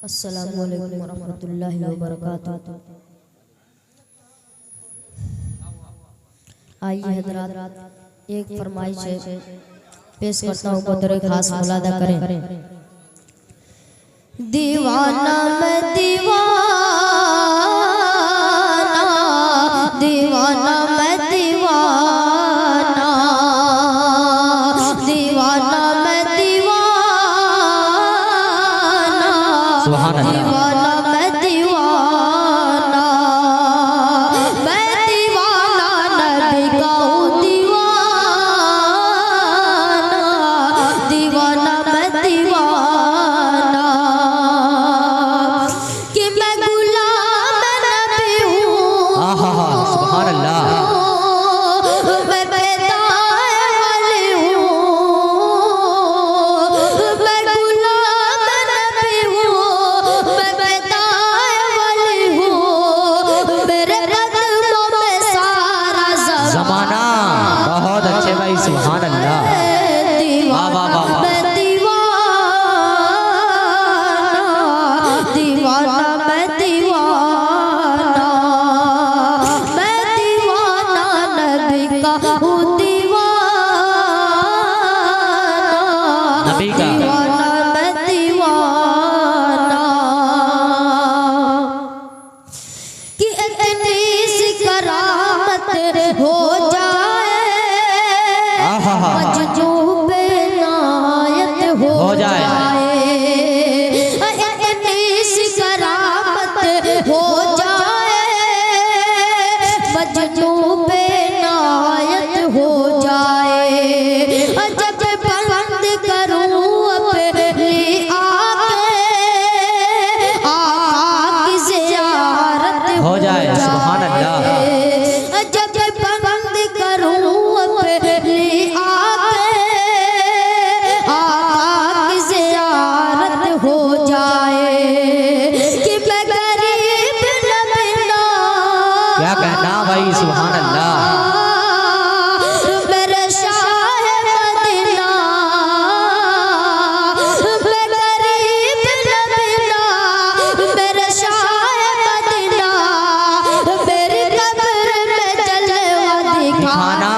अस्सलामु अलैकुम वरहमतुल्लाहि वबरकातुहू। आइए हज़रात एक फरमाइश है पेश करता हूँ, बतौर खास मुलादा करें। दीवाना मैं दीवाना, दीवाना मैं दीवाना, दीवाना मैं दीवाना, सुभान अल्लाह। दीवाना मैं दीवाना, मैं दीवाना नबी का हूँ दीवाना, दीवाना मैं दीवाना कि मैं गुलाम नबी हूँ। सुभान अल्लाह। मैं पैदाए वाली हूँ, मैं गुलाम नबी हूँ, मैं पैदाए वाली हूँ, मेरे कदमों में सारा ज़माना। बहुत अच्छे भाई, सुभान अल्लाह। वाह वाह वाह वाह। मैं दीवाना, दीवाना मैं दीवाना, मैं दीवाना नबी का हूँ दीवाना, नबी का। दीवाना मैं दीवाना कि इतनी सी करामत हो जाए, मजनूब नायत हो जाए। इतनी सी करामत हो जाए, मजनूब नायत हो जाए। जब बंद करूं अपनी आँखें, आका की ज़ियारत हो जाए। सुभान अल्लाह। जब बंद करूं अपनी आँखें, आका की ज़ियारत हो जाए कि मैं गरीब नबी ना। क्या कहना भाई, सुभान अल्लाह। मेरे शाह मदीना, मैं गरीब नबी ना, मेरे शाह मदीना, मेरी कब्र में जलवा दिखाना।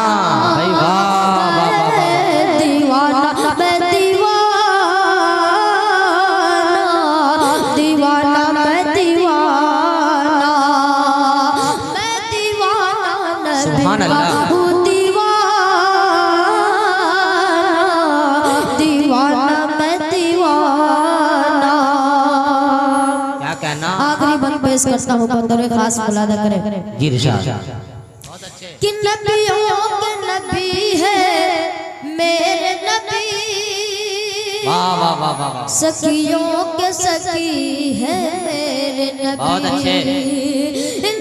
भाई वाह वाह वाह वाह। दीवाना मैं दीवाना, दीवाना मैं दीवाना, मैं दीवाना नबी सुभान अल्लाह। का हूँ दीवाना, दीवाना मैं दीवाना। क्या कहना। आखिरी बंद पेश करता हूँ, बतौर खास मुलादा करें जी इरशाद। कि नबियों के नबी है मेरे नबी, वाह वाह वाह वाह वाह। सखियों के सखी है मेरे नबी। बहुत अच्छे।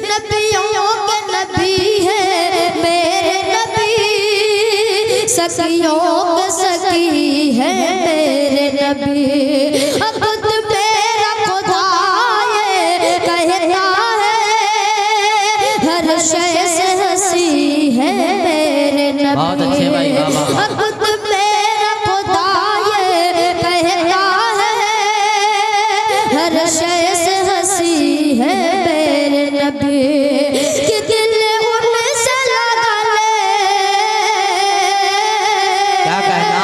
नबियों के नबी है मेरे नबी, सखियों के सखी है मेरे नबी। खुद मेरा खुदा ये कहता है, हर शय से हंसी है मेरे नबी। बहुत अच्छे भाई, वाह वाह वाह। खुद मेरा खुदा ये कहता है, हर शय से हंसी है मेरे नबी। कि दिल उनसे लगा ले, क्या कहना।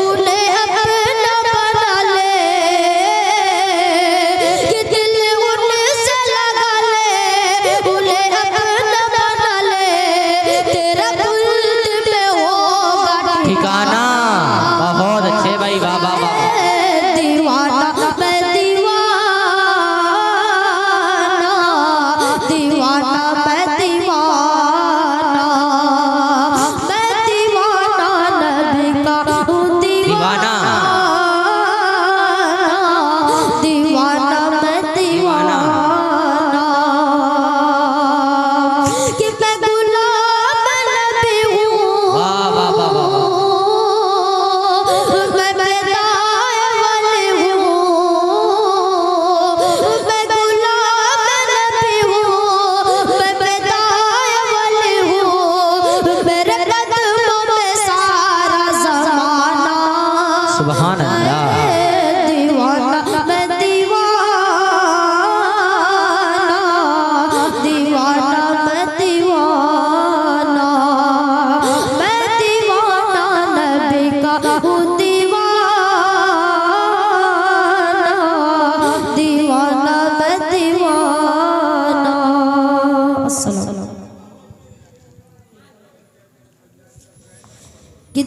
उन्हें अपना बना ले, कि दिल उनसे लगा ले, उन्हें अपना बना ले, तेरा बुल्द में होगा ठिकाना। बहुत अच्छे भाई, वाह वाह वाह। दीवाना मैं दीवाना,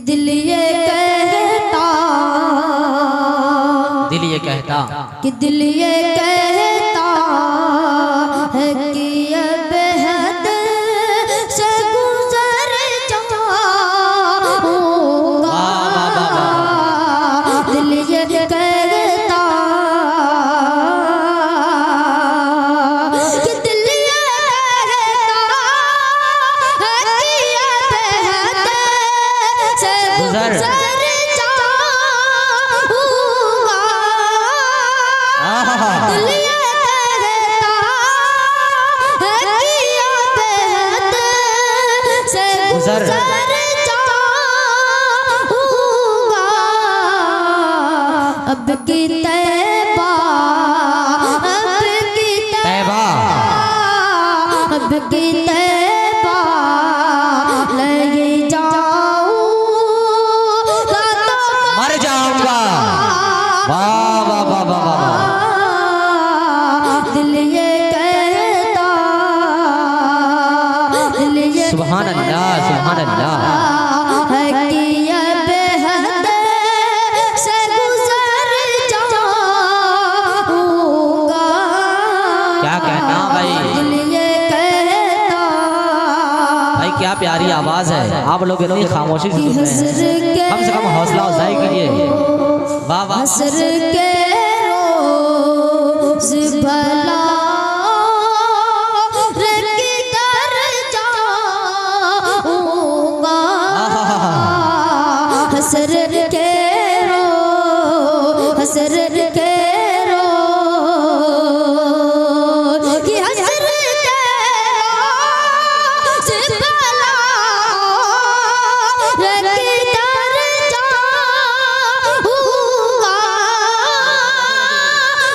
दिल ये कहता, दिल ये कहता, कि दिल ये कहता है कि अब हद से गुजर जाऊंगा। दिल ये कहता कि दिल ये कहता है कि अब हद से गुजर दिल ये कहता है कि अब हद से गुजर जाऊंगा। अब की तैबा, अब की तैबा, अब की तैबा ले जाऊंगा तो मर जाऊंगा। वाह वाह वाह वाह वाह। दिल ये कहता, दिल ये सुभान अल्लाह, सुभान अल्लाह। है कि अब हद से गुजर जाऊंगा। क्या कहना भाई, दिल ये कहता भाई क्या प्यारी आवाज है। आप लोग इतनी खामोशी से कि सुन रहे हसर हैं, के कम से कम हौसला अफजाई कीजिए। वाह वाह। हसर के रोज भला रंग कर जाऊंगा। हसर के रोज, हसर के रोज, कि हसर के रोज भला रंग कर जाऊंगा।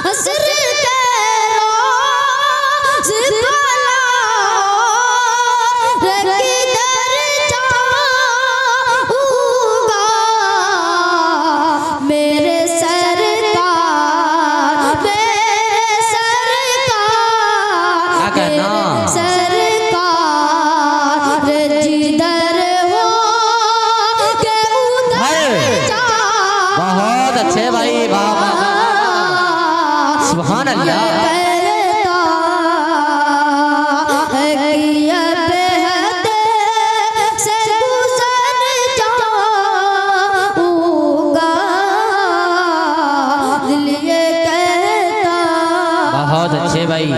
हसर के रोज भला रंग कर जाऊंगा। मेरे सरकार, मेरे सरकार, क्या कहना? सरकार जिधर हो के उधर जा। बहुत अच्छे भाई, वाह वाह वाह। सुभान अल्लाह। कहता है कि अब हद से गुजर जाऊंगा। दिल ये कहता बहुत अच्छे भाई।